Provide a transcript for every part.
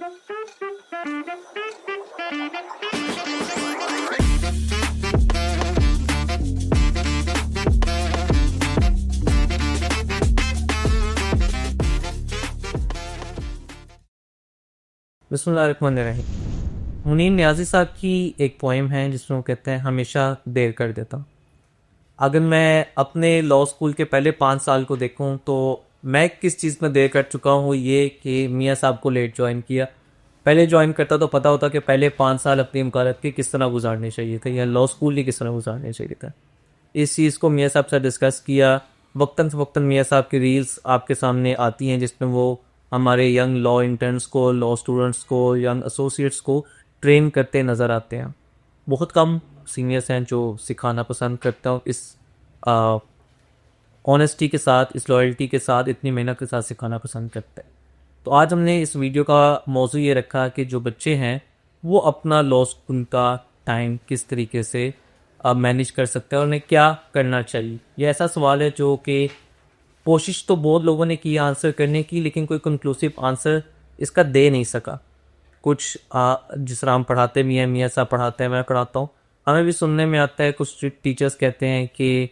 बिस्मिल्लाहिर्रहमानिर्रहीम। मुनीर नियाज़ी साहब की एक पोएम है जिसमें वो कहते हैं हमेशा देर कर देता हूँ। अगर मैं अपने लॉ स्कूल के पहले 5 साल को देखूं तो मैं किस चीज़ में देर कर चुका हूँ, ये कि मियाँ साहब को लेट ज्वाइन किया। पहले ज्वाइन करता तो पता होता कि पहले 5 साल अपनी वकालत के किस तरह गुजारने चाहिए थे या लॉ स्कूल ही किस तरह गुजारने चाहिए था। इस चीज़ को मियाँ साहब से डिस्कस किया। वक्तन फ़वक्तन मियाँ साहब की रील्स आपके सामने आती हैं जिसमें वो हमारे यंग लॉ इंटर्न्स को, लॉ स्टूडेंट्स को, यंग एसोसिएट्स को ट्रेन करते नज़र आते हैं। बहुत कम सीनियर्स हैं जो सिखाना पसंद करता हूँ इस ऑनेस्टी के साथ, इस लॉयल्टी के साथ, इतनी मेहनत के साथ सिखाना पसंद करते हैं। तो आज हमने इस वीडियो का मौजू ये रखा कि जो बच्चे हैं वो अपना लॉ स्कूल का टाइम किस तरीके से मैनेज कर सकते हैं और उन्हें क्या करना चाहिए। ये ऐसा सवाल है जो कि कोशिश तो बहुत लोगों ने की आंसर करने की, लेकिन कोई कंक्लूसिव आंसर इसका दे नहीं सका। कुछ जिस तरह हम पढ़ाते भी हैं, मियाँ साहब पढ़ाते हैं, मैं पढ़ाता हूँ, हमें भी सुनने में आता है कुछ टीचर्स कहते हैं कि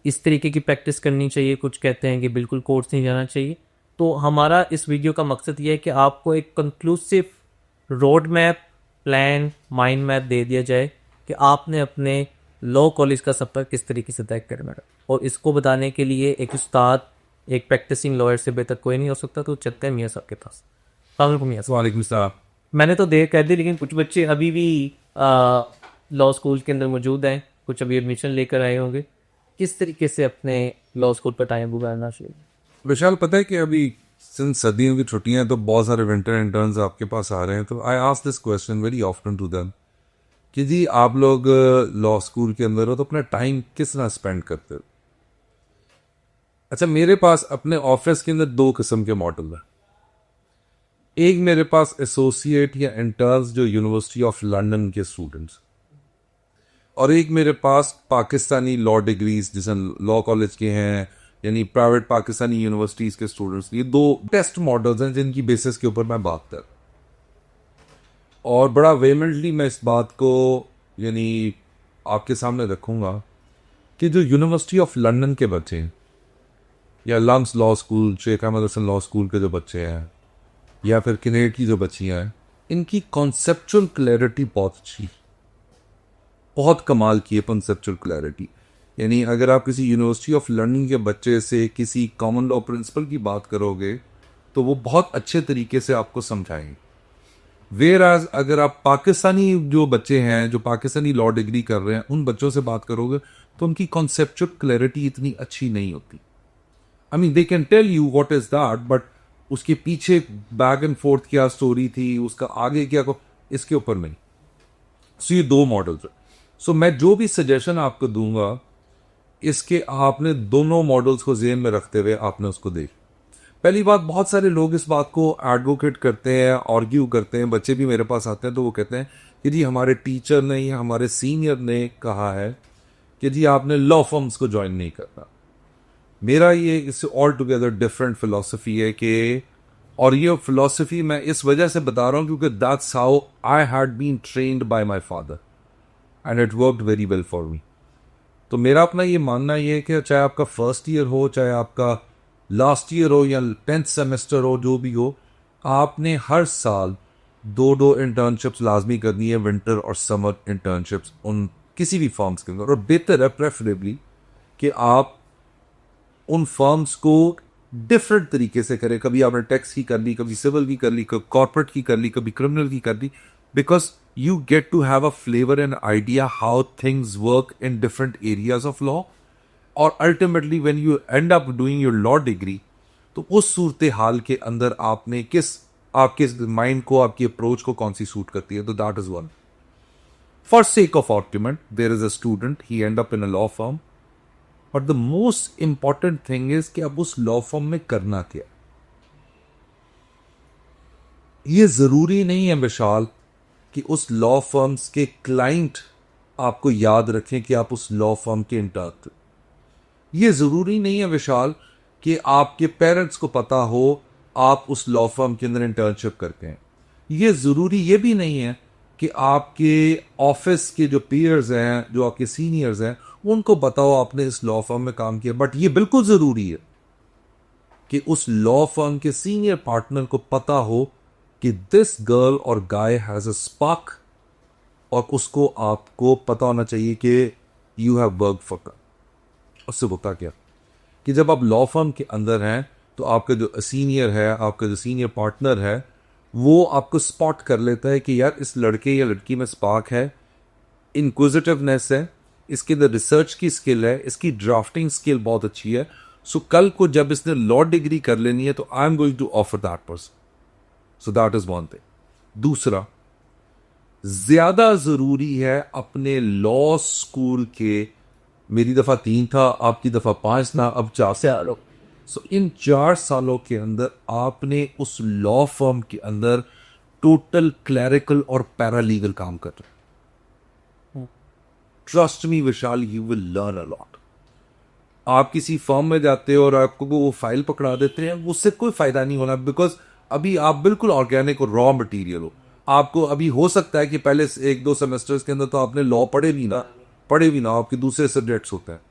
इस तरीके की प्रैक्टिस करनी चाहिए, कुछ कहते हैं कि बिल्कुल कोर्स नहीं जाना चाहिए। तो हमारा इस वीडियो का मकसद ये है कि आपको एक conclusive road map, plan, mind map दे दिया जाए कि आपने अपने लॉ कॉलेज का सफ़र किस तरीके से तय करना है। और इसको बताने के लिए एक उस्ताद, एक प्रैक्टिसिंग लॉयर से बेहतर कोई नहीं हो सकता। तो चलते हैं मियाँ साहब के पास। मियाँ साहब, वालेकुम सलाम। मैंने तो देर कर दी, लेकिन कुछ बच्चे अभी भी लॉ स्कूल के अंदर मौजूद हैं, कुछ अभी एडमिशन लेकर आए होंगे। किस तरीके से अपने लॉ स्कूल पर टाइम गुजारना चाहिए? विशाल, पता है कि अभी सिंस सर्दियों की छुट्टियां हैं तो बहुत सारे विंटर इंटर्न्स आपके पास आ रहे हैं। तो I ask this question very often to them कि जी आप लोग लॉ स्कूल के अंदर हो तो अपना टाइम किस तरह स्पेंड करते हो। अच्छा, मेरे पास अपने ऑफिस के अंदर दो किस्म के मॉडल हैं। एक मेरे पास एसोसिएट या इंटर्न्स जो यूनिवर्सिटी ऑफ लंदन के स्टूडेंट्स, और एक मेरे पास पाकिस्तानी लॉ डिग्रीज जिसे लॉ कॉलेज के हैं, यानी प्राइवेट पाकिस्तानी यूनिवर्सिटीज के स्टूडेंट्स। ये दो टेस्ट मॉडल्स हैं जिनकी बेसिस के ऊपर मैं बात कर, और बड़ा वेमेंटली मैं इस बात को यानी आपके सामने रखूंगा कि जो यूनिवर्सिटी ऑफ लंदन के बच्चे हैं या LUMS law school, Sheikh Ahmad Hassan law school के जो बच्चे हैं, या फिर किनेट की जो बच्चियां हैं, इनकी कॉन्सेप्चुअल क्लैरिटी बहुत अच्छी, बहुत कमाल की है कॉन्सेप्चुअल क्लैरिटी। यानी अगर आप किसी यूनिवर्सिटी ऑफ लंदन के बच्चे से किसी कॉमन लॉ प्रिंसिपल की बात करोगे तो वो बहुत अच्छे तरीके से आपको समझाएंगे। वेयर एज अगर आप पाकिस्तानी जो बच्चे हैं, जो पाकिस्तानी लॉ डिग्री कर रहे हैं, उन बच्चों से बात करोगे तो उनकी कॉन्सेप्चुअल क्लैरिटी इतनी अच्छी नहीं होती। I mean they can tell you what is that, but उसके पीछे बैक एंड फोर्थ क्या स्टोरी थी, उसका आगे क्या को, इसके ऊपर नहीं। सो ये दो मॉडल्स हैं। सो मैं जो भी सजेशन आपको दूंगा, इसके आपने दोनों मॉडल्स को ज़हन में रखते हुए आपने उसको देख। पहली बात, बहुत सारे लोग इस बात को एडवोकेट करते हैं, आर्ग्यू करते हैं, बच्चे भी मेरे पास आते हैं तो वो कहते हैं कि जी हमारे टीचर ने या हमारे सीनियर ने कहा है कि जी आपने लॉ फर्म्स को ज्वाइन नहीं करना। मेरा ये इससे ऑल टुगेदर डिफरेंट फिलॉसफी है कि, और ये फिलॉसफी मैं इस वजह से बता रहा हूँ क्योंकि that's how I had been trained by my father and it worked very well for me. तो मेरा अपना ये मानना ये है कि चाहे आपका फर्स्ट ईयर हो, चाहे आपका लास्ट ईयर हो या 10th सेमेस्टर हो, जो भी हो, आपने हर साल दो इंटर्नशिप्स लाजमी करनी है, विंटर और समर इंटर्नशिप्स, उन किसी भी फर्म्स के अंदर। और बेहतर है प्रेफरेबली कि आप उन फर्म्स को डिफरेंट तरीके से करें। कभी आपने टैक्स की कर ली, कभी सिविल की कर ली, कभी कॉर्पोरेट की कर ली, कभी क्रिमिनल की कर ली, because you get to have a flavor and idea how things work in different areas of law, और ultimately when you end up doing your law degree तो उस सूरत हाल के अंदर आपने आपके माइंड को, आपकी अप्रोच को कौन सी सूट करती है। तो that is one. For sake of argument, there is a student, he end up in a law firm, but the most important thing is कि अब उस लॉ फर्म में करना क्या। ये जरूरी नहीं है विशाल कि उस लॉ फर्म्स के क्लाइंट आपको याद रखें कि आप उस लॉ फर्म के इंटर्न। ये जरूरी नहीं है विशाल कि आपके पेरेंट्स को पता हो आप उस लॉ फर्म के अंदर इंटर्नशिप करते हैं। ये ज़रूरी ये भी नहीं है कि आपके ऑफिस के जो पीयर्स हैं, जो आपके सीनियर्स हैं, उनको बताओ आपने इस लॉ फर्म में काम किया, बट ये बिल्कुल ज़रूरी है कि उस लॉ फर्म के सीनियर पार्टनर को पता हो कि दिस गर्ल और गाय हैज़ अ स्पार्क, और उसको आपको पता होना चाहिए कि यू हैव वर्क फॉर। उससे होता क्या कि जब आप लॉ फर्म के अंदर हैं तो आपका जो सीनियर है, आपका जो सीनियर पार्टनर है, वो आपको स्पॉट कर लेता है कि यार इस लड़के या लड़की में स्पार्क है, इंक्विजिटिवनेस है, इसके अंदर रिसर्च की स्किल है, इसकी ड्राफ्टिंग स्किल बहुत अच्छी है। सो कल को जब इसने लॉ डिग्री कर लेनी है तो I am going to offer that person. So that is one thing. दूसरा, ज्यादा जरूरी है अपने लॉ स्कूल के, मेरी दफा 3 था, आपकी दफा 5 था, अब 4 से आ लो। सो इन 4 सालों के अंदर आपने उस लॉ फर्म के अंदर टोटल क्लैरिकल और पैरालीगल काम कर रहे। Trust me Vishal, you will learn a lot. आप किसी फर्म में जाते हो और आपको वो फाइल पकड़ा देते हैं, उससे कोई फायदा नहीं होना, बिकॉज अभी आप बिल्कुल ऑर्गेनिक और रॉ मटेरियल हो। आपको अभी हो सकता है कि पहले 1-2 सेमेस्टर्स के अंदर तो आपने लॉ पढ़े भी ना, आपके दूसरे सब्जेक्ट्स होते हैं।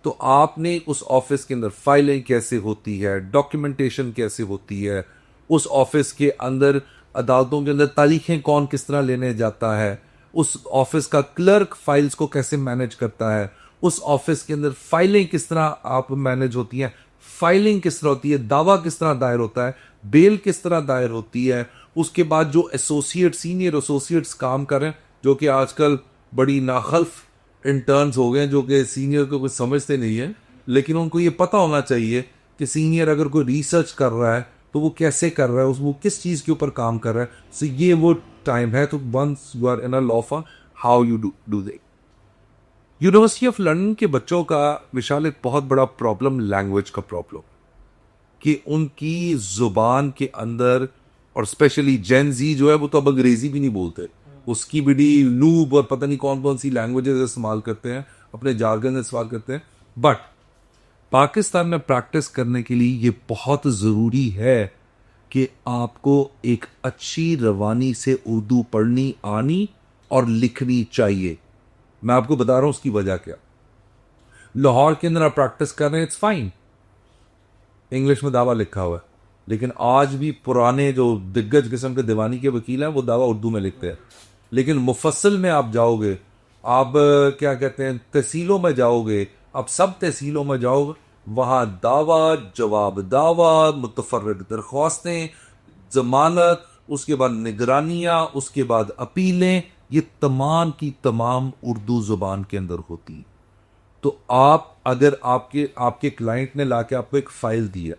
तो आपने उस ऑफिस के अंदर फाइलें कैसे होती है, डॉक्यूमेंटेशन कैसे होती है, उस ऑफिस के अंदर अदालतों के अंदर तारीखें कौन किस तरह लेने जाता है, उस ऑफिस का क्लर्क फाइल्स को कैसे मैनेज करता है, उस ऑफिस के अंदर फाइलें किस तरह आप मैनेज होती हैं, फाइलिंग किस तरह होती है, दावा किस तरह दायर होता है, बेल किस तरह दायर होती है। उसके बाद जो एसोसिएट, सीनियर एसोसिएट्स काम कर रहे हैं, जो कि आजकल बड़ी नाखल्फ इंटर्न्स हो गए हैं, जो कि सीनियर को कुछ समझते नहीं है, लेकिन उनको ये पता होना चाहिए कि सीनियर अगर कोई रिसर्च कर रहा है तो वो कैसे कर रहा है, वो किस चीज़ के ऊपर काम कर रहा है। सो ये वो टाइम है। तो once you are in a law firm, how you do they. University of London के बच्चों का विशाल एक बहुत बड़ा प्रॉब्लम लैंग्वेज का प्रॉब्लम, कि उनकी जुबान के अंदर, और स्पेशली जेन जी जो है, वो तो अब अंग्रेजी भी नहीं बोलते, उसकी बड़ी नूब और पता नहीं कौन कौन सी लैंग्वेजेस इस्तेमाल करते हैं, अपने जार्गन इस्तेमाल करते हैं। बट पाकिस्तान में प्रैक्टिस करने के लिए ये बहुत ज़रूरी है कि आपको एक अच्छी रवानी से उर्दू पढ़नी आनी और लिखनी चाहिए। मैं आपको बता रहा हूं उसकी वजह क्या। लाहौर के अंदर आप प्रैक्टिस कर रहे हैं, इट्स फाइन, इंग्लिश में दावा लिखा हुआ है, लेकिन आज भी पुराने जो दिग्गज किस्म के दीवानी के वकील हैं वो दावा उर्दू में लिखते हैं। लेकिन मुफस्सल में आप जाओगे, आप क्या कहते हैं, तहसीलों में जाओगे, आप सब तहसीलों में जाओगे, वहाँ दावा, जवाब दावा, मुतफर्रिग दरख्वास्तें, जमानत, उसके बाद निगरानियाँ, उसके बाद अपीलें, ये तमाम की तमाम उर्दू ज़ुबान के अंदर होती हैं। तो आप अगर आपके क्लाइंट ने लाके आपको एक फ़ाइल दी है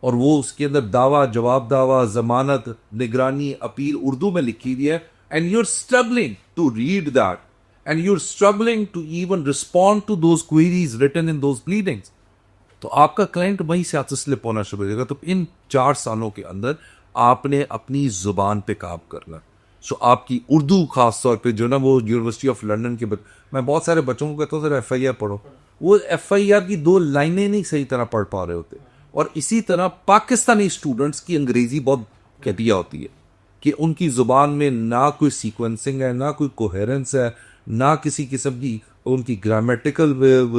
और वो उसके अंदर दावा, जवाब दावा, जमानत, निगरानी, अपील उर्दू में लिखी हुई है, and you are struggling to read that, and you are struggling to even respond to those queries written in those pleadings, तो आपका क्लाइंट वहीं से आपसे स्लिप होना शुरू हो जाएगा। तो इन 4 सालों के अंदर आपने अपनी जुबान पे काम करना। सो आपकी उर्दू खास तौर पे जो ना, वो यूनिवर्सिटी ऑफ लंदन के मैं बहुत सारे बच्चों को कहता हूँ सर FIR पढ़ो, वो FIR की 2 लाइनें नहीं सही तरह पढ़ पा रहे होते। और इसी तरह पाकिस्तानी स्टूडेंट्स की अंग्रेजी बहुत घटिया होती है, कि उनकी जुबान में ना कोई सीक्वेंसिंग है, ना कोई कोहेरेंस है, ना किसी किस्म की उनकी ग्रामेटिकल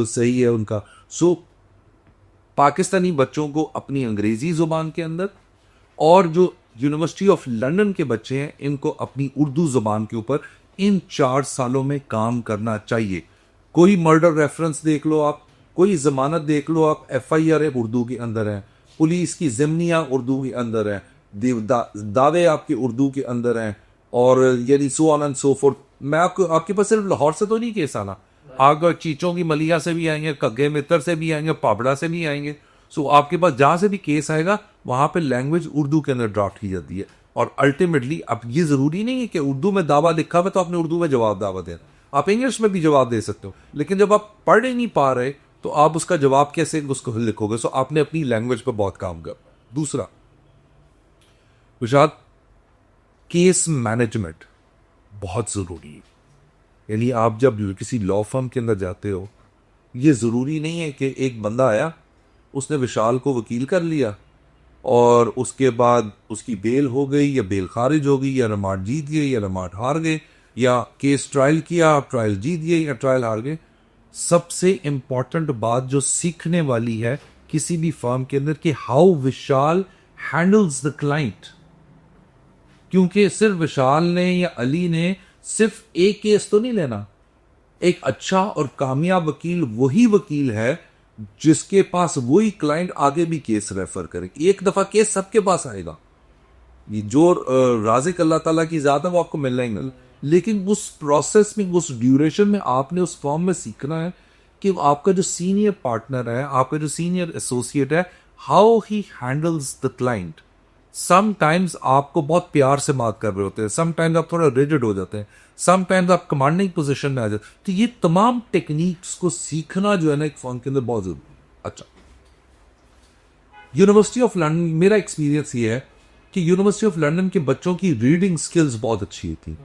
सही है उनका। सो पाकिस्तानी बच्चों को अपनी अंग्रेजी जुबान के अंदर, और जो यूनिवर्सिटी ऑफ लंदन के बच्चे हैं, इनको अपनी उर्दू जुबान के ऊपर इन 4 सालों में काम करना चाहिए। कोई मर्डर रेफरेंस देख लो आप, कोई जमानत देख लो आप, FIR उर्दू के अंदर है, पुलिस की ज़िम्नियाँ उर्दू के अंदर है, दावे आपके उर्दू के अंदर हैं, और यानी सो ऑन एंड सो फोर्थ। मैं आपके पास सिर्फ लाहौर से तो नहीं केस आना, आगे चीचों की मलिया से भी आएंगे, कग्गे मित्र से भी आएंगे, पाबड़ा से भी आएंगे। सो आपके पास जहाँ से भी केस आएगा वहाँ पे लैंग्वेज उर्दू के अंदर ड्राफ्ट की जाती है। और अल्टीमेटली अब ये ज़रूरी नहीं है कि उर्दू में दावा लिखा हुआ तो आपने उर्दू में जवाब दावा देना, आप इंग्लिश में भी जवाब दे सकते हो, लेकिन जब आप पढ़ ही नहीं पा रहे तो आप उसका जवाब कैसे उसको लिखोगे। सो आपने अपनी लैंग्वेज पर बहुत काम कर। दूसरा विशाल, केस मैनेजमेंट बहुत ज़रूरी है। यानी आप जब किसी लॉ फर्म के अंदर जाते हो, ये ज़रूरी नहीं है कि एक बंदा आया, उसने विशाल को वकील कर लिया और उसके बाद उसकी बेल हो गई या बेल खारिज हो गई या रिमांड जीत गए या रिमांड हार गए या केस ट्रायल किया, आप ट्रायल जीत गए या ट्रायल हार गए। सबसे इंपॉर्टेंट बात जो सीखने वाली है किसी भी फर्म के अंदर कि how Vishal handles the client. क्योंकि सिर्फ विशाल ने या अली ने सिर्फ एक केस तो नहीं लेना। एक अच्छा और कामयाब वकील वही वकील है जिसके पास वही क्लाइंट आगे भी केस रेफर करे। एक दफा केस सबके पास आएगा, ये जो राज़िक अल्लाह ताला की ज़ात है वो आपको मिलना ही मिलना, लेकिन उस प्रोसेस में, उस ड्यूरेशन में आपने उस फॉर्म में सीखना है कि आपका जो सीनियर पार्टनर है, आपका जो सीनियर एसोसिएट है, how he handles the client. Sometimes आपको बहुत प्यार से बात कर रहे होते हैं, समटाइम्स आप थोड़ा रिजिड हो जाते हैं, समटाइम्स आप कमांडिंग पोजीशन में आ जाते हैं। तो ये तमाम टेक्निक्स को सीखना जो है ना एक फर्म के अंदर बहुत जरूरी है। अच्छा, यूनिवर्सिटी ऑफ लंदन, मेरा एक्सपीरियंस ये है कि यूनिवर्सिटी ऑफ लंदन के बच्चों की रीडिंग स्किल्स बहुत अच्छी थी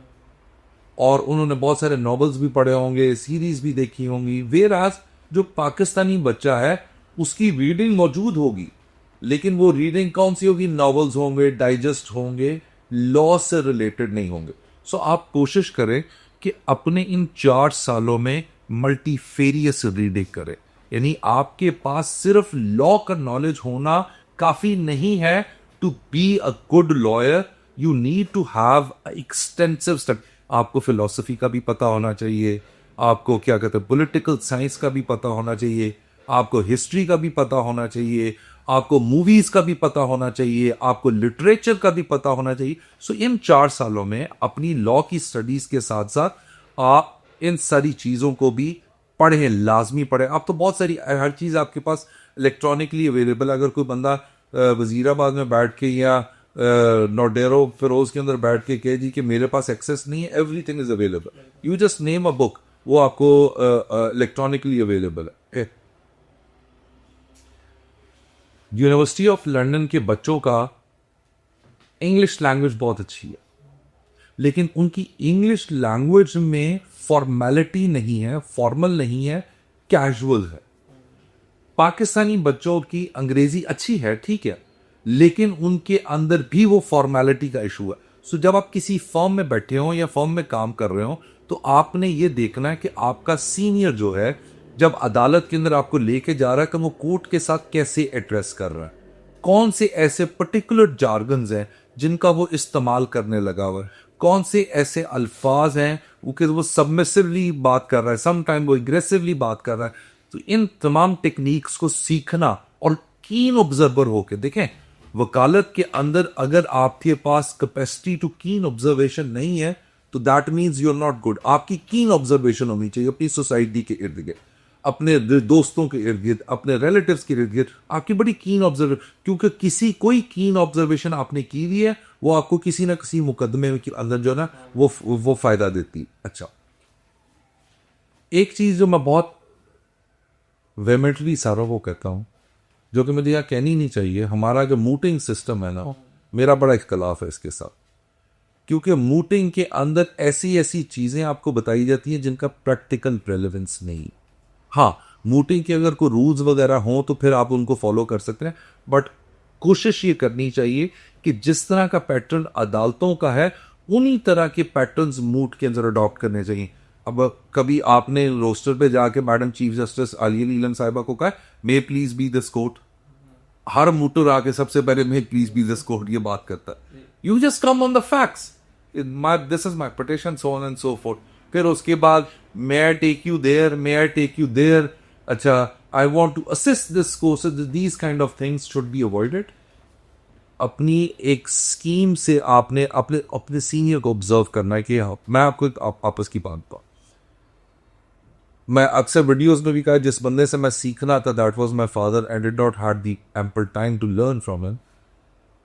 और उन्होंने बहुत सारे नॉवेल्स भी पढ़े होंगे, सीरीज भी देखी होंगी। वेराज जो पाकिस्तानी बच्चा है उसकी रीडिंग मौजूद होगी, लेकिन वो रीडिंग कौन सी होगी? नॉवेल्स होंगे, डाइजेस्ट होंगे, लॉ से रिलेटेड नहीं होंगे। सो आप कोशिश करें कि अपने इन 4 सालों में मल्टीफेरियस रीडिंग करें। यानी आपके पास सिर्फ लॉ का नॉलेज होना काफी नहीं है to be a good lawyer. You need to have extensive study. आपको फिलॉसफी का भी पता होना चाहिए, आपको क्या कहते हैं पॉलिटिकल साइंस का भी पता होना चाहिए, आपको हिस्ट्री का भी पता होना चाहिए, आपको मूवीज का भी पता होना चाहिए, आपको लिटरेचर का भी पता होना चाहिए। सो इन 4 सालों में अपनी लॉ की स्टडीज के साथ साथ आप इन सारी चीजों को भी पढ़ें, लाजमी पढ़ें। अब तो बहुत सारी हर चीज आपके पास इलेक्ट्रॉनिकली अवेलेबल। अगर कोई बंदा वजीराबाद में बैठ के या नोडेरो फिरोज के अंदर बैठ के कहे जी कि मेरे पास एक्सेस नहीं है, everything is available, you just name a book, वो आपको इलेक्ट्रॉनिकली अवेलेबल है। यूनिवर्सिटी ऑफ लंदन के बच्चों का इंग्लिश लैंग्वेज बहुत अच्छी है, लेकिन उनकी इंग्लिश लैंग्वेज में फॉर्मेलिटी नहीं है, फॉर्मल नहीं है, कैजुअल है। पाकिस्तानी बच्चों की अंग्रेजी अच्छी है, ठीक है, लेकिन उनके अंदर भी वो फॉर्मेलिटी का इशू है। सो जब आप किसी फर्म में बैठे हो या फर्म में काम कर रहे हो तो आपने ये देखना है कि आपका सीनियर जो है जब अदालत के अंदर आपको लेके जा रहा है कि वो कोर्ट के साथ कैसे एड्रेस कर रहा है, कौन से ऐसे पर्टिकुलर जार्गन्स हैं जिनका वो इस्तेमाल करने लगा हुआ है, कौन से ऐसे अल्फाज हैं वो सबमिसिवली बात कर रहा है, समटाइम वो एग्रेसिवली बात कर रहा है। तो इन तमाम टेक्निक्स को सीखना और कीन ऑब्जर्वर होके देखें। वकालत के अंदर अगर आपके पास कैपेसिटी टू कीन ऑब्जर्वेशन नहीं है तो that means you are not good. आपकी कीन ऑब्जर्वेशन होनी चाहिए अपनी सोसाइटी के इर्द गिर्द, अपने दोस्तों के इर्द गिर्द, अपने रिलेटिव्स के इर्द गिर्द आपकी बड़ी कीन ऑब्जर्वेशन, क्योंकि कोई कीन ऑब्जर्वेशन आपने की हुई है वो आपको किसी ना किसी मुकदमे के अंदर जो है ना वो फायदा देती है। अच्छा, एक चीज जो मैं बहुत वेमेंटली सारा वो कहता हूं, जो कि मुझे यहाँ कहनी नहीं चाहिए, हमारा जो मूटिंग सिस्टम है ना, मेरा बड़ा इख्तलाफ है इसके साथ। क्योंकि मूटिंग के अंदर ऐसी ऐसी चीजें आपको बताई जाती हैं जिनका प्रैक्टिकल रेलेवेंस नहीं। हाँ, मूटिंग के अगर कोई रूल्स वगैरह हों तो फिर आप उनको फॉलो कर सकते हैं, बट कोशिश ये करनी चाहिए कि जिस तरह का पैटर्न अदालतों का है उन्हीं तरह के पैटर्न्स मूट के अंदर अडॉप्ट करने चाहिए। अब कभी आपने रोस्टर पे जाके madam chief justice Aliya Neelan साहिबा को कहा may please be this court? हर मूटर आके सबसे पहले may please be this court ये बात करता है। You just come on the facts, this is my petition, so on and so forth. फिर उसके बाद may I take you there, may I take you there, अच्छा I want to assist this course, these kind of things should be avoided. अपनी एक scheme से आपने अपने senior को ऑब्जर्व करना है कि मैं आपको आपस की बात बताऊं, मैं अक्सर वीडियोस में भी कहा जिस बंदे से मैं सीखना था that was my father and did not had the ample time to learn from him.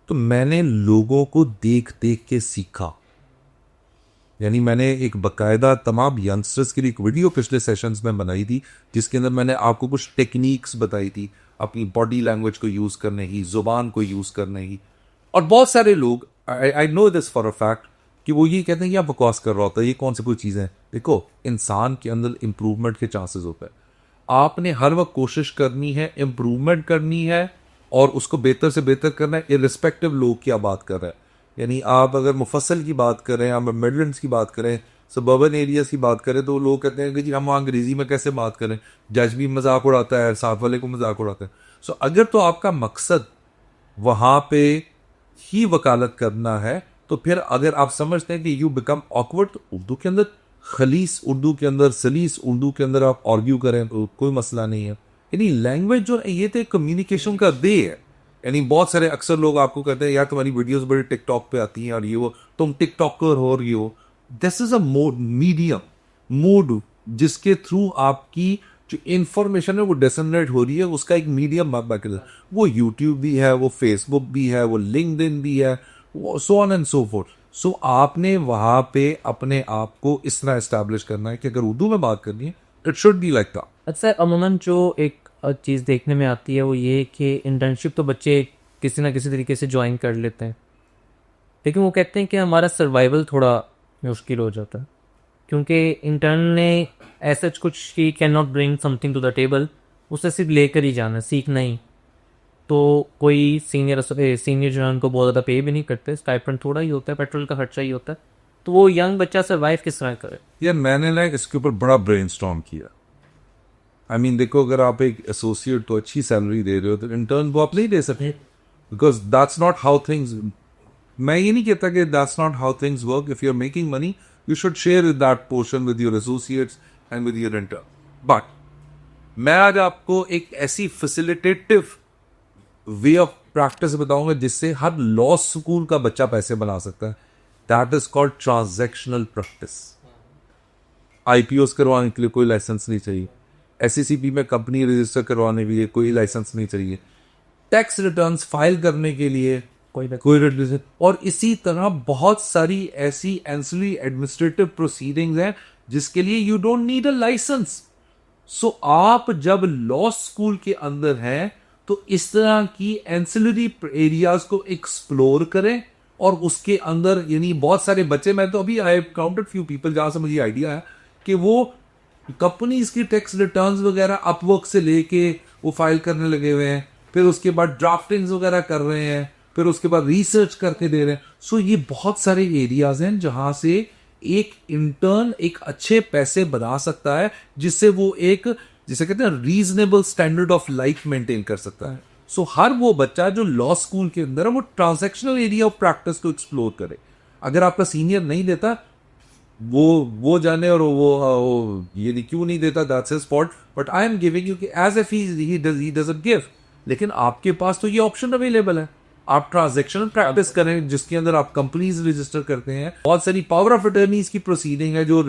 तो मैंने लोगों को देख देख के सीखा, यानी मैंने एक बकायदा तमाम यंगस्टर्स के लिए एक वीडियो पिछले सेशंस में बनाई थी जिसके अंदर मैंने आपको कुछ टेक्निक्स बताई थी अपनी बॉडी लैंग्वेज को यूज करने की, जुबान को यूज करने की। और बहुत सारे लोग I know this for a fact कि वो ये कहते हैं कि आप बकवास कर रहा होता है, ये कौन सी कोई चीज़ें हैं। देखो, इंसान के अंदर इंप्रूवमेंट के चांसेस होते हैं, आपने हर वक्त कोशिश करनी है, इंप्रूवमेंट करनी है और उसको बेहतर से बेहतर करना है, इर्रिस्पेक्टिव लोग क्या बात कर रहे हैं। यानी आप अगर मुफस्सल की बात करें, आप मिडलैंड्स की बात करें, सबर्बन एरियाज की बात करें, तो लोग कहते हैं कि जी हम वहाँ अंग्रेजी में कैसे बात करें, जज भी मजाक उड़ाता है, साथ वाले को मजाक उड़ाता है। सो अगर तो आपका मकसद वहाँ पे ही वकालत करना है, तो फिर अगर आप समझते हैं कि यू बिकम ऑकवर्ड, तो उर्दू के अंदर खलीस, उर्दू के अंदर सलीस, उर्दू के अंदर आप आर्ग्यू करें तो कोई मसला नहीं है। यानी लैंग्वेज जो है ये तो कम्युनिकेशन का दे है। यानी बहुत सारे अक्सर लोग आपको कहते हैं यार तुम्हारी वीडियोस बड़ी टिकटॉक पे आती हैं और ये वो, तुम टिकटॉकर हो रही हो। This is a mode, medium mode जिसके थ्रू आपकी जो इंफॉर्मेशन है वो डिसमिनेट हो रही है, उसका एक मीडियम वो यूट्यूब भी है, वो फेसबुक भी है, वो लिंक्डइन भी है, वो so on and so forth. So आपने वहां पे अपने आप को इस तरह एस्टैब्लिश करना है कि अगर उर्दू में बात करनी है it should be like that. अच्छा, अमूमन जो एक चीज़ देखने में आती है वो ये है कि इंटर्नशिप तो बच्चे किसी ना किसी तरीके से ज्वाइन कर लेते हैं, लेकिन वो कहते हैं कि हमारा सर्वाइवल थोड़ा मुश्किल हो जाता है, क्योंकि इंटर्न ने ऐसा कुछ he can not bring something to the table, उसे सिर्फ लेकर ही जाना, सीखना ही। तो कोई सीनियर जो है उनको बहुत ज़्यादा पे भी नहीं करते, स्टाइपेंड थोड़ा ही होता है, पेट्रोल का खर्चा ही होता है। तो वो यंग बच्चा सर्वाइव किस तरह करे? यार मैंने ना इसके ऊपर बड़ा ब्रेनस्टॉर्म किया। देखो अगर आप एक एसोसिएट तो अच्छी सैलरी दे रहे हो, तो इंटर्न वो आप नहीं दे सकते, because that's not how things. मैं ये नहीं कहता कि that's not how things work. If you are making money you should share that portion with your associates and with your intern. But मैं आज आपको एक ऐसी फैसिलिटेटिव वे ऑफ प्रैक्टिस बताऊंगा जिससे हर लॉ स्कूल का बच्चा पैसे बना सकता है। That is called transactional practice. IPOs करवाने के लिए कोई लाइसेंस नहीं चाहिए, एससीसीपी में कंपनी रजिस्टर करवाने के लिए कोई लाइसेंस नहीं चाहिए, टैक्स रिटर्न्स फाइल करने के लिए कोई रजिस्टर, और इसी तरह बहुत सारी ऐसी एंसिलरी एडमिनिस्ट्रेटिव प्रोसीडिंग्स हैं जिसके लिए you don't need a license. So आप जब लॉ स्कूल के अंदर हैं तो इस तरह की एंसिलरी एरियाज को एक्सप्लोर करें, और उसके अंदर यानी बहुत सारे बच्चे, मैं तो अभी आई काउंटेड फ्यू पीपल जहां से मुझे आइडिया है कि वो कंपनीज की टैक्स रिटर्न्स वगैरह अपवर्क से लेके वो फाइल करने लगे हुए हैं, फिर उसके बाद ड्राफ्टिंग्स वगैरह कर रहे हैं, फिर उसके बाद रिसर्च करके दे रहे हैं। सो ये बहुत सारे एरियाज हैं जहां से एक इंटर्न एक अच्छे पैसे बना सकता है, जिससे वो एक जिसे कहते हैं reasonable standard of life maintain कर सकता है। सो हर वो बच्चा जो लॉ स्कूल के अंदर है वो ट्रांजैक्शनल एरिया ऑफ प्रैक्टिस को एक्सप्लोर करे। अगर आपका सीनियर नहीं देता वो जाने, और वो ये नहीं क्यों नहीं देता, that's his fault, but I am giving you as if he doesn't give. लेकिन आपके पास तो ये ऑप्शन अवेलेबल है, आप ट्रांजैक्शनल प्रैक्टिस करें जिसके अंदर आप कंपनीज रजिस्टर करते हैं। बहुत सारी पावर ऑफ अटर्नीज की प्रोसीडिंग है जो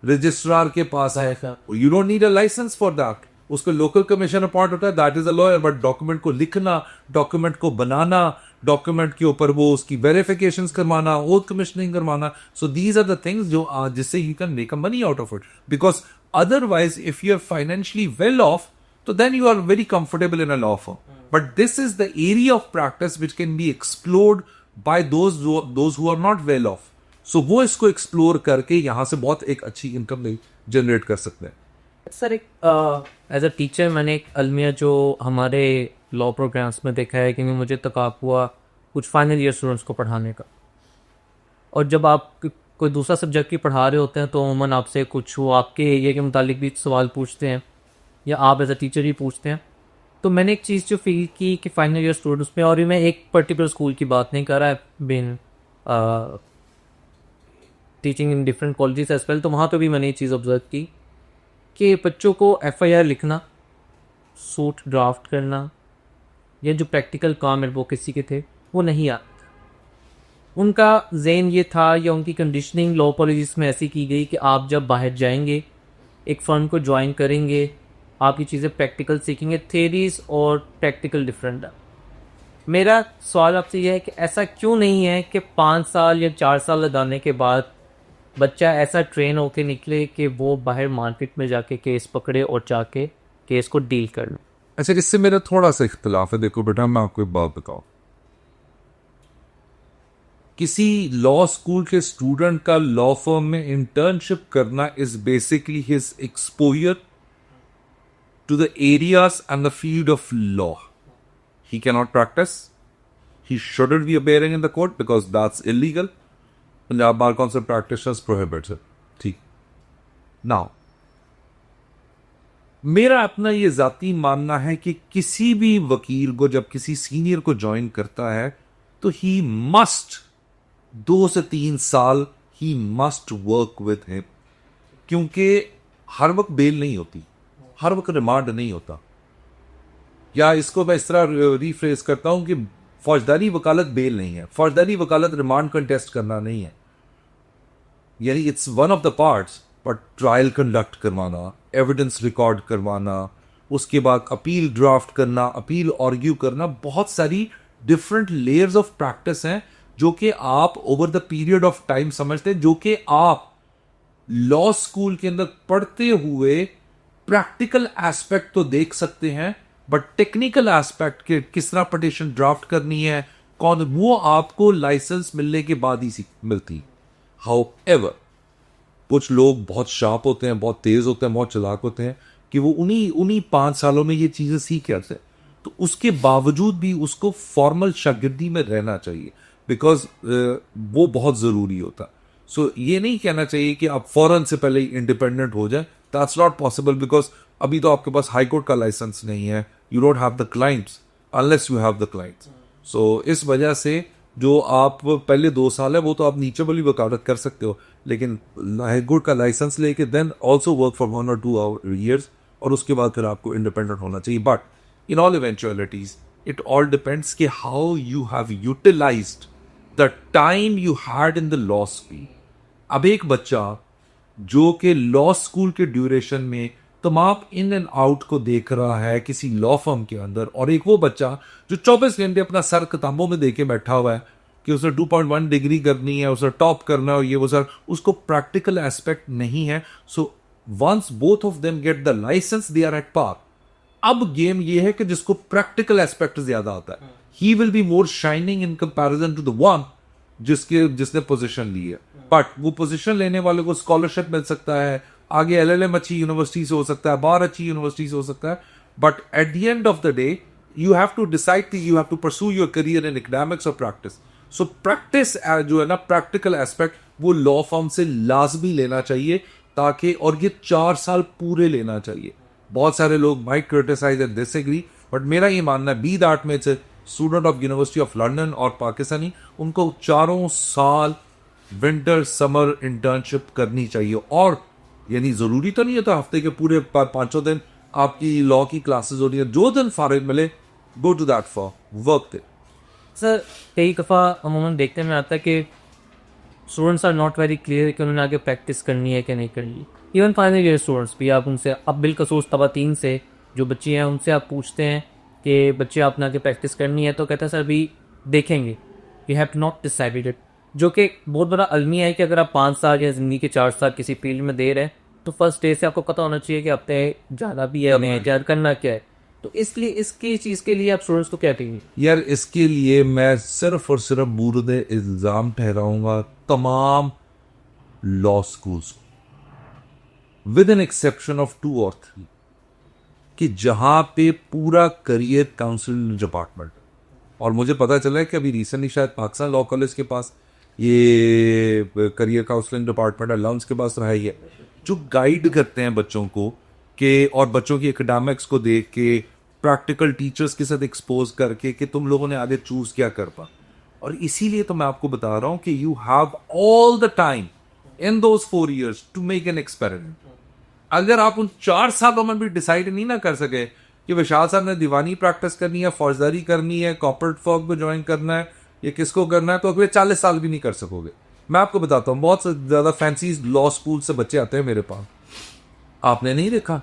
रजिस्ट्रार के पास है, you don't need a licence for that. उसको लोकल कमीशन अपॉइंट होता है, that is a lawyer, but document को लिखना, डॉक्यूमेंट को बनाना, डॉक्यूमेंट के ऊपर वो उसकी वेरिफिकेशंस करवाना, ओथ कमीशनिंग करवाना। So these are the things जो जिससे you can make a money out of it, because otherwise if you are financially well off तो then you are very comfortable in a law firm. But this is the area of practice which can be explored by those who are not well off. So वो इसको explore करके यहाँ से बहुत एक अच्छी income generate कर सकते हैं। सर, एक एज अ टीचर मैंने एक अलमिया जो हमारे लॉ प्रोग्राम्स में देखा है कि मुझे तकाप हुआ कुछ फाइनल ईयर स्टूडेंट्स को पढ़ाने का, और जब आप कोई दूसरा सब्जेक्ट की पढ़ा रहे होते हैं तो अमूमन आपसे कुछ वो आपके एरिया के मुतालिक भी सवाल पूछते हैं, या आप एज अ टीचर ही पूछते हैं। तो मैंने एक चीज़ जो फील की कि फाइनल ईयर स्टूडेंट्स में, और मैं एक पर्टिकुलर स्कूल की बात नहीं कर रहा है, been teaching in different colleges as well, तो वहाँ पे भी मैंने ये चीज़ ऑब्जर्व की कि बच्चों को एफआईआर लिखना, सूट ड्राफ्ट करना, या जो प्रैक्टिकल काम एडवोकेसी के थे वो नहीं आता। उनका ज़हन ये था, या उनकी कंडीशनिंग लॉ कॉलेजेस में ऐसी की गई कि आप जब बाहर जाएंगे, एक फर्म को ज्वाइन करेंगे, आप ये चीज़ें प्रैक्टिकल सीखेंगे। थेरीज और प्रैक्टिकल डिफरेंट है। मेरा सवाल आपसे यह है कि ऐसा क्यों नहीं है कि 5 साल या 4 साल लगाने के बाद बच्चा ऐसा ट्रेन होके निकले कि वो बाहर मार्केट में जाके केस पकड़े और जाके केस को डील कर ले। अच्छा, इससे मेरा थोड़ा सा इख्तलाफ है। देखो बेटा, मैं आपको एक बात बताऊं, किसी लॉ स्कूल के स्टूडेंट का लॉ फर्म में इंटर्नशिप करना is basically his exposure to the areas and the field of law. he cannot practice. He shouldn't be appearing in the court because that's illegal. Punjab Bar Council practitioners prohibits it. ठीक. Now, मेरा अपना ये जाती मानना है कि किसी भी वकील को जब किसी सीनियर को ज्वाइन करता है तो ही मस्ट 2 से 3 साल he must work with him, क्योंकि हर वक्त बेल नहीं होती, हर वक्त रिमांड नहीं होता। या इसको मैं इस तरह रीफ्रेज करता हूं कि फौजदारी वकालत बेल नहीं है, फौजदारी वकालत रिमांड कंटेस्ट करना नहीं है, यानी it's one of the parts, but trial conduct करवाना, एविडेंस रिकॉर्ड करवाना, उसके बाद अपील ड्राफ्ट करना, अपील आर्ग्यू करना, बहुत सारी डिफरेंट लेयर्स ऑफ प्रैक्टिस हैं जो कि आप over the period of time समझते हैं, जो कि आप लॉ स्कूल के अंदर पढ़ते हुए प्रैक्टिकल एस्पेक्ट तो देख सकते हैं, बट टेक्निकल एस्पेक्ट के किस तरह पिटीशन ड्राफ्ट करनी है, कौन, वो आपको लाइसेंस मिलने के बाद ही मिलती। हाउएवर, कुछ लोग बहुत शार्प होते हैं, बहुत तेज होते हैं, बहुत चालाक होते हैं कि वो उन्हीं 5 सालों में ये चीजें सीख जाते हैं, तो उसके बावजूद भी उसको फॉर्मल शागिर्दी में रहना चाहिए, बिकॉज वो बहुत जरूरी होता। सो ये नहीं कहना चाहिए कि आप फौरन से पहले इंडिपेंडेंट हो जाए, दैट्स नॉट पॉसिबल, बिकॉज अभी तो आपके पास हाई कोर्ट का लाइसेंस नहीं है, you don't have the clients unless you have the clients. So इस वजह से जो आप पहले 2 साल है वो तो आप नीचे वाली वकालत कर सकते हो, लेकिन हाई कोर्ट का लाइसेंस लेके then also work for 1 or 2 years, और उसके बाद फिर आपको इंडिपेंडेंट होना चाहिए। But in all eventualities it all depends कि how you have utilized the time you had in the law school. अब एक बच्चा जो कि लॉ स्कूल के ड्यूरेशन में तमाम इन एंड आउट को देख रहा है किसी लॉ फर्म के अंदर, और एक वो बच्चा जो 24 घंटे अपना सर किताबों में देके बैठा हुआ है कि उसे 2.1 डिग्री करनी है, उसे टॉप करना है, और ये वो सर, उसको प्रैक्टिकल एस्पेक्ट नहीं है। So once both of them get the licence they are at par. अब गेम ये है कि जिसको प्रैक्टिकल एस्पेक्ट ज्यादा आता है, he will be more shining in comparison to the one जिसने पोजीशन ली है। बट वो पोजीशन लेने वाले को स्कॉलरशिप मिल सकता है, आगे LLM अच्छी यूनिवर्सिटी से हो सकता है, बार अच्छी यूनिवर्सिटी से हो सकता है, but at the end of the day you have to decide कि you have to pursue your career in academics और प्रैक्टिस। सो प्रैक्टिस जो है ना, प्रैक्टिकल एस्पेक्ट वो लॉ फॉर्म से लाजमी लेना चाहिए, ताकि, और ये 4 साल पूरे लेना चाहिए। बहुत सारे लोग might criticise and disagree, but मेरा ये मानना है, बी दैट में student of University of London और पाकिस्तानी, उनको 4 साल विंटर समर इंटर्नशिप करनी चाहिए। और यानी जरूरी तो नहीं होता हफ्ते के पूरे 5 दिन आपकी लॉ की क्लासेस हो रही है, जो दिन फारिग मिले go to that for work. Sir कई दफ़ा अमूमन देखने में आता है कि students are not very clear कि उन्होंने आगे प्रैक्टिस करनी है कि नहीं करनी। इवन फाइनल ईयर स्टूडेंट्स भी, आप उनसे अब बिलखसूस तबा 3 से जो बच्चे हैं उनसे आप पूछते हैं कि बच्चे आपने आगे प्रैक्टिस करनी है, तो कहता है सर अभी देखेंगे, you have not decided it. जो कि बहुत बड़ा अलमिया है कि अगर आप 5 साल या ज़िंदगी के 4 साल किसी फील्ड में दे रहे हैं, तो फर्स्ट डे से आपको पता होना चाहिए कि हफ्ते ज़्यादा भी है, हमें तैयार करना क्या है। तो इसलिए इसकी चीज़ के लिए आप स्टूडेंट्स को क्या कहेंगे? यार इसके लिए मैं सिर्फ और सिर्फ बुर्द इल्ज़ाम ठहराऊंगा तमाम law schools with an exception of 2 or 3, कि जहां पे पूरा करियर काउंसलिंग डिपार्टमेंट, और मुझे पता चला है कि अभी रिसेंटली शायद पाकिस्तान लॉ कॉलेज के पास ये करियर काउंसलिंग डिपार्टमेंट अलाउंस के पास रहा है, जो गाइड करते हैं बच्चों को कि, और बच्चों की एकेडमिक्स को देख के, प्रैक्टिकल टीचर्स के साथ एक्सपोज करके कि तुम लोगों ने आगे चूज क्या कर पा। और इसीलिए तो मैं आपको बता रहा हूं कि you have all the time in those 4 years to make an experiment. अगर आप उन 4 सालों में भी डिसाइड नहीं ना कर सके कि विशाल साहब ने दीवानी प्रैक्टिस करनी है, फौजदारी करनी है, कॉर्पोरेट फर्म को ज्वाइन करना है, ये किसको करना है, तो अगले 40 साल भी नहीं कर सकोगे। मैं आपको बताता हूँ, बहुत ज्यादा फैंसी लॉ स्कूल से बच्चे आते हैं मेरे पास, आपने नहीं देखा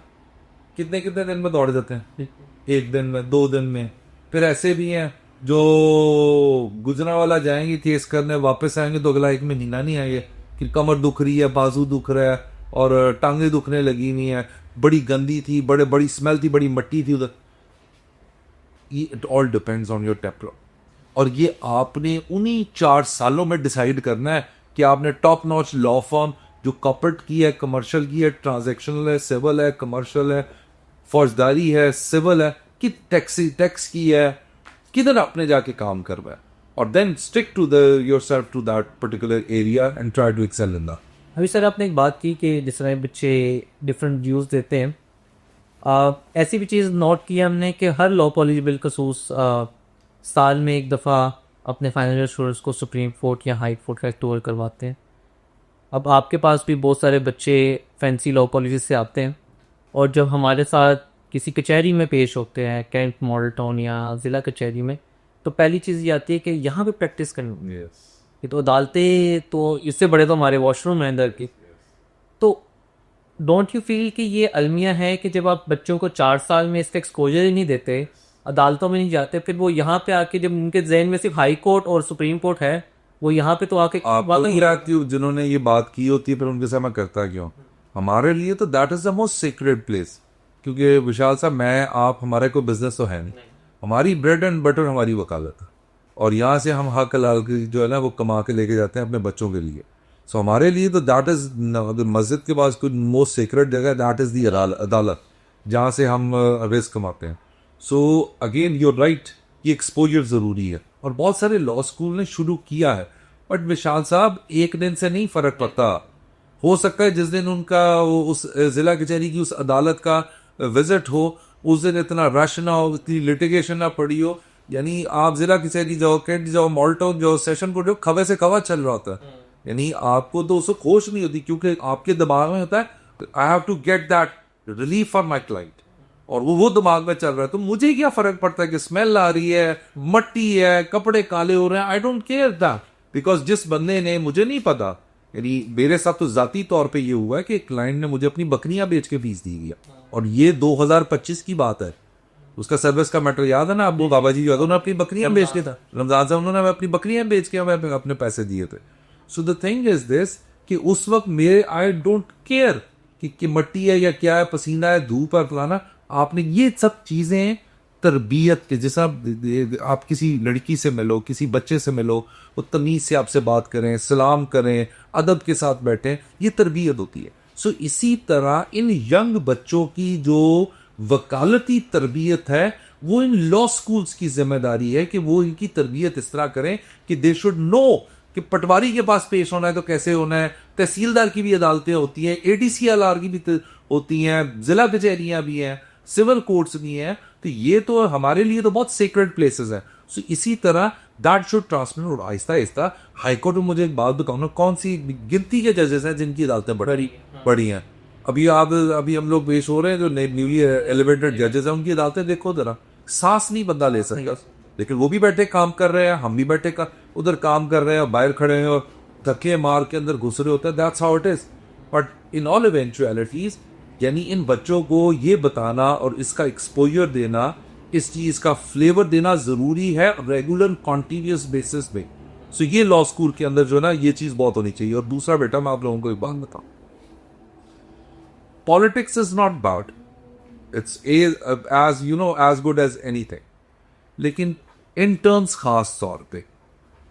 कितने कितने दिन में दौड़ जाते हैं, 1 दिन में, 2 दिन में। फिर ऐसे भी हैं जो गुजरा वाला जाएंगे केस करने, वापस आएंगे तो अगला 1 महीना नहीं आएंगे कि कमर दुख रही है, बाजू दुख रहा है और टांगे दुखने लगी नहीं है, बड़ी गंदी थी, बड़ी स्मेल थी, बड़ी मट्टी थी उधर। It all depends on your temper, और ये आपने उन्हीं 4 सालों में डिसाइड करना है कि आपने टॉप नॉच लॉ फर्म जो कॉर्पोरेट की है, कमर्शियल की है, ट्रांजैक्शनल है, सिविल है, कमर्शियल है, फौजदारी है, सिविल है, कि टैक्स की है, किधर आपने जाके काम करना है, और then stick to the yourself to that particular area and try to excel in that. अभी सर आपने एक बात की कि जिस तरह बच्चे डिफरेंट व्यूज़ देते हैं, ऐसी भी चीज़ नोट की है हमने कि हर लॉ कॉलेज बिलखसूस साल में एक दफ़ा अपने फाइनल ईयर स्टूडेंट्स को सुप्रीम कोर्ट या हाई कोर्ट का एक टूर करवाते हैं। अब आपके पास भी बहुत सारे बच्चे फैंसी लॉ कॉलेज से आते हैं, और जब हमारे साथ किसी कचहरी में पेश होते हैं, कैंट मॉडल टाउन या ज़िला कचहरी में, तो पहली चीज़ ये आती है कि यहाँ पे प्रैक्टिस करनी है। ये तो अदालतें, तो इससे बड़े तो हमारे वॉशरूम हैं अंदर की। तो डोंट यू फील कि ये अलमिया है कि जब आप बच्चों को 4 साल में इसका एक्सपोजर ही नहीं देते, अदालतों में नहीं जाते, फिर वो यहाँ पे आके जब उनके जहन में सिर्फ हाई कोर्ट और सुप्रीम कोर्ट है, वो यहाँ पे तो आके आपको जिन्होंने ये बात की होती है फिर उनके साथ मैं करता क्यों? हमारे लिए तो that is the most secret place, क्योंकि विशाल साहब, मैं आप, हमारे कोई बिजनेस तो है नहीं, हमारी ब्रेड एंड बटर हमारी वकालत है, और यहाँ से हम हक हलाल की जो है ना वो कमा के लेके जाते हैं अपने बच्चों के लिए। सो हमारे लिए तो दैट इज, मस्जिद के पास कोई मोस्ट सीक्रेट जगह, दैट इज दी अदालत, जहाँ से हम रिस्क कमाते हैं। सो अगेन यूर राइट, ये एक्सपोजर ज़रूरी है, और बहुत सारे लॉ स्कूल ने शुरू किया है, बट विशाल साहब एक दिन से नहीं फर्क पड़ता। हो सकता है जिस दिन उनका उस जिला कचहरी की उस अदालत का विजिट हो, उस दिन इतना रश ना हो, इतनी लिटिगेशन ना पड़ी हो, यानी आप जिला कचहरी जाओ, कैंट जाओ, मॉडल टाउन जाओ, सेशन कोर्ट जाओ, खवे से खवा चल रहा होता है, यानी आपको तो उसको खोज नहीं होती, क्योंकि आपके दिमाग में होता है I have to get that relief for my client, और वो दिमाग में चल रहा है। तो मुझे क्या फर्क पड़ता है कि स्मेल आ रही है, मट्टी है, कपड़े काले हो रहे हैं, I don't care that, because जिस बंदे ने, मुझे नहीं पता, यानी मेरे साथ तो जाती तौर पे ये हुआ है कि क्लाइंट ने मुझे अपनी बकरियां बेच के फीस दी गया, और ये 2025 की बात है। उसका सर्विस का मैटर याद है ना, अब्बू बाबा जी जो है उन्होंने अपनी बकरियां बेच दी था रमजान से, उन्होंने अपनी बकरियां बेच के हमें अपने पैसे दिए थे। So the thing is this कि उस वक्त मेरे, आई डोंट केयर कि मट्टी है या क्या है, पसीना है, धूप है, फलाना। आपने ये सब चीजें तरबियत के, जैसा आप किसी लड़की से मिलो, किसी बच्चे से मिलो, वो तमीज से आपसे बात करें, सलाम करें, अदब के साथ बैठें, ये तरबियत होती है। सो इसी तरह इन यंग बच्चों की जो वकालती तरबियत है, वो इन लॉ स्कूल्स की जिम्मेदारी है कि वो इनकी तरबियत इस तरह करें कि दे शुड नो कि पटवारी के पास पेश होना है तो कैसे होना है, तहसीलदार की भी अदालतें होती हैं, ADCLR की भी होती हैं, जिला कचहरियां भी हैं, सिविल कोर्ट्स भी हैं, तो ये तो हमारे लिए तो बहुत सीक्रेट प्लेसेस हैं। सो इसी तरह दैट शुड ट्रांसफर, और आहिस्ता आहिस्ता हाईकोर्ट में, मुझे एक बात बताऊँ ना, कौन सी गिनती के जजेस हैं जिनकी अदालतें बड़ी हैं। अभी हम लोग पेश हो रहे हैं, जो न्यूली एलिवेटेड जजेस हैं, उनकी अदालतें देखो जरा, सांस नहीं बंदा ले सकता, लेकिन वो भी बैठे काम कर रहे हैं, हम भी बैठे उधर काम कर रहे हैं, बाहर खड़े हैं और धक्के मार के अंदर घुस रहे होते हैं। That's how it is. But in all eventualities, यानी इन बच्चों को ये बताना और इसका एक्सपोजर देना, इस चीज का फ्लेवर देना जरूरी है रेगुलर कॉन्टिन्यूस बेसिस पे। सो ये लॉ स्कूल के अंदर जो है ना, ये चीज बहुत होनी चाहिए। और दूसरा बेटा, मैं आप लोगों को एक बात बताऊं, politics is not about, it's as you know as good as anything, लेकिन इंटर्न्स खास तौर पे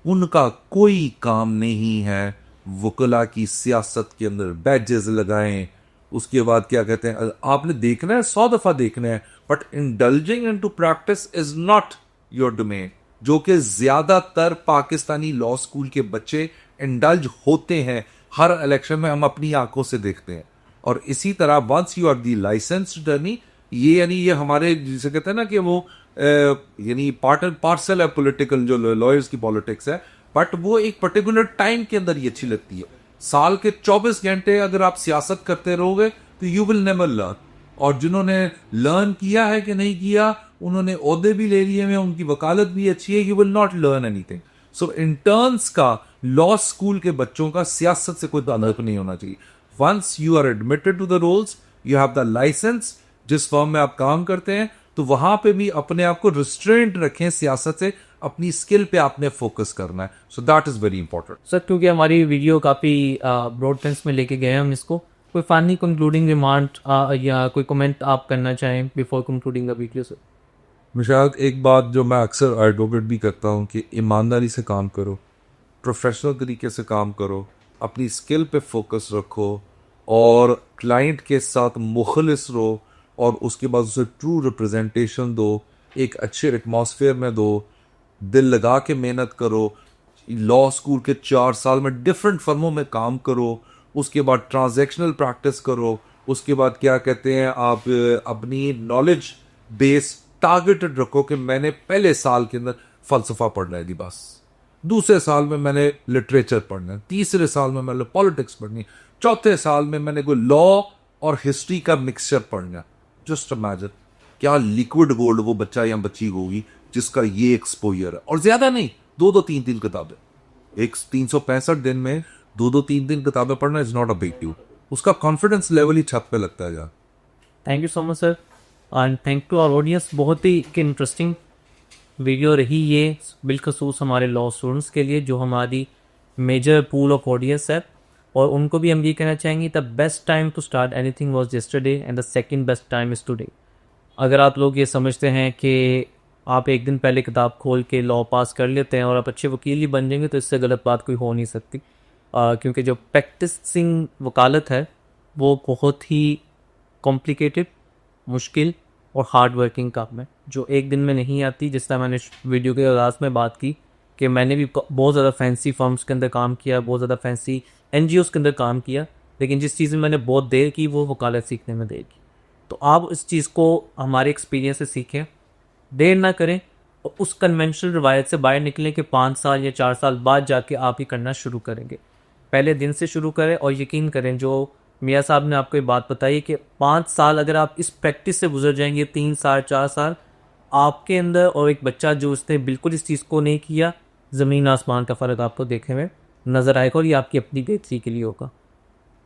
उनका कोई काम नहीं है वकला की सियासत के अंदर बैजेस लगाएं, उसके बाद क्या कहते हैं, आपने देखना है, 100 दफा देखना है, but indulging into practice is not your domain, जो कि ज्यादातर पाकिस्तानी लॉ स्कूल के बच्चे इंडल्ज होते हैं। हर इलेक्शन में हम अपनी आंखों से देखते हैं। और इसी तरह once you are the licensed attorney, ये यानी ये हमारे जिसे कहते हैं ना कि वो यानी पार्ट एंड पार्सल है पॉलिटिकल, जो लॉयर्स की पॉलिटिक्स है, बट वो एक पर्टिकुलर टाइम के अंदर ये अच्छी लगती है। साल के 24 घंटे अगर आप सियासत करते रहोगे तो यू विल नेवर लर्न। और जिन्होंने लर्न किया है कि नहीं किया, उन्होंने ओहदे भी ले लिए हैं, उनकी वकालत भी अच्छी है, you will not learn anything. So interns का लॉ स्कूल के बच्चों का सियासत से कोई ताल्लुक नहीं होना चाहिए। Once you are admitted to the rolls, you have the licence, जिस फर्म में आप काम करते हैं, तो वहां पे भी अपने आप को रिस्ट्रेंट रखें सियासत से, अपनी स्किल पे आपने फोकस करना है। सो that is very important. Sir, क्योंकि हमारी वीडियो काफ़ी ब्रॉड टेंस में लेके गए हैं हम इसको, कोई फानी कंक्लूडिंग रिमार्क या कोई कमेंट आप करना चाहें before concluding the video sir? Mushahid, एक बात जो मैं अक्सर एडवोकेट भी करता हूँ कि ईमानदारी से काम करो, प्रोफेशनल तरीके से काम करो, अपनी स्किल पे फोकस रखो, और क्लाइंट के साथ मुखलिस रहो, और उसके बाद उसे ट्रू रिप्रेजेंटेशन दो। एक अच्छे एटमॉस्फेयर में दो, दिल लगा के मेहनत करो, लॉ स्कूल के 4 साल में डिफरेंट फर्मों में काम करो, उसके बाद ट्रांजैक्शनल प्रैक्टिस करो, उसके बाद क्या कहते हैं आप अपनी नॉलेज बेस टारगेटेड रखो कि मैंने पहले साल के अंदर फ़लसफ़ा पढ़ना है जी बस, दूसरे साल में मैंने लिटरेचर पढ़ना है, तीसरे साल में मैंने पॉलिटिक्स पढ़नी है, चौथे साल में मैंने कोई लॉ और हिस्ट्री का मिक्सचर पढ़ना है। जस्ट इमेजिन क्या लिक्विड गोल्ड वो बच्चा या बच्ची होगी जिसका ये एक्सपोजर है। और ज्यादा नहीं, 2-2 3-3 किताबें एक 365 दिन में 2-2 3-3 किताबें पढ़ना is not a big deal. उसका कॉन्फिडेंस लेवल ही छत पे लगता है यार। Thank you so much sir, and thank to our audience. बहुत ही इंटरेस्टिंग वीडियो रही ये, बिलखसूस हमारे लॉ स्टूडेंट्स के लिए जो हमारी मेजर पूल ऑफ ऑडियंस है। और उनको भी हम ये कहना चाहेंगे, the best time to start anything was yesterday and the second best time is today. अगर आप लोग ये समझते हैं कि आप एक दिन पहले किताब खोल के लॉ पास कर लेते हैं और आप अच्छे वकील ही बन जाएंगे, तो इससे गलत बात कोई हो नहीं सकती। क्योंकि जो प्रैक्टिसिंग वकालत है वो बहुत ही कॉम्प्लिकेटेड, मुश्किल और हार्ड वर्किंग काम है, जो एक दिन में नहीं आती। जिस तरह मैंने वीडियो के आगाज़ में बात की कि मैंने भी बहुत ज़्यादा फैंसी फर्म्स के अंदर काम किया, बहुत ज़्यादा फैंसी NGOs के अंदर काम किया, लेकिन जिस चीज़ में मैंने बहुत देर की वो वकालत सीखने में देर की। तो आप इस चीज़ को हमारे एक्सपीरियंस से सीखें, देर ना करें और उस कन्वेंशनल रवायत से बाहर निकलें कि 5 साल या 4 साल बाद जाके आप ही करना शुरू करेंगे। पहले दिन से शुरू करें और यकीन करें, जो मियाँ साहब ने आपको ये बात बताई कि 5 साल अगर आप इस प्रैक्टिस से गुजर जाएंगे, 3 साल 4 साल आपके अंदर, और एक बच्चा जो उसने बिल्कुल इस चीज़ को नहीं किया, ज़मीन आसमान का फ़र्क आपको देखने में नज़र आएगा और ये आपकी अपनी बेहतरी के लिए होगा।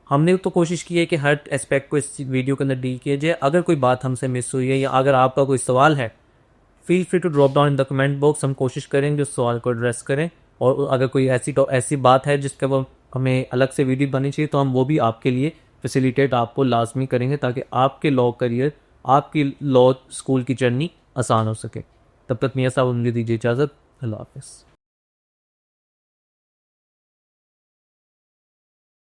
हमने तो कोशिश की है कि हर एस्पेक्ट को इस वीडियो के अंदर डील किया जाए। अगर कोई बात हमसे मिस हुई है या अगर आपका कोई सवाल है, feel free to drop down in the comment box. हम कोशिश करेंगे उस सवाल को एड्रेस करें, और अगर कोई ऐसी बात है जिसका वो हमें अलग से वीडियो बननी चाहिए, तो हम वो भी आपके लिए फैसिलिटेट आपको लाजमी करेंगे, ताकि आपके लॉ करियर, आपकी लॉ स्कूल की जर्नी आसान हो सके। तब तक मियाँ साहब मुझे दीजिए इजाज़त। अल्लाह हाफ़िज़।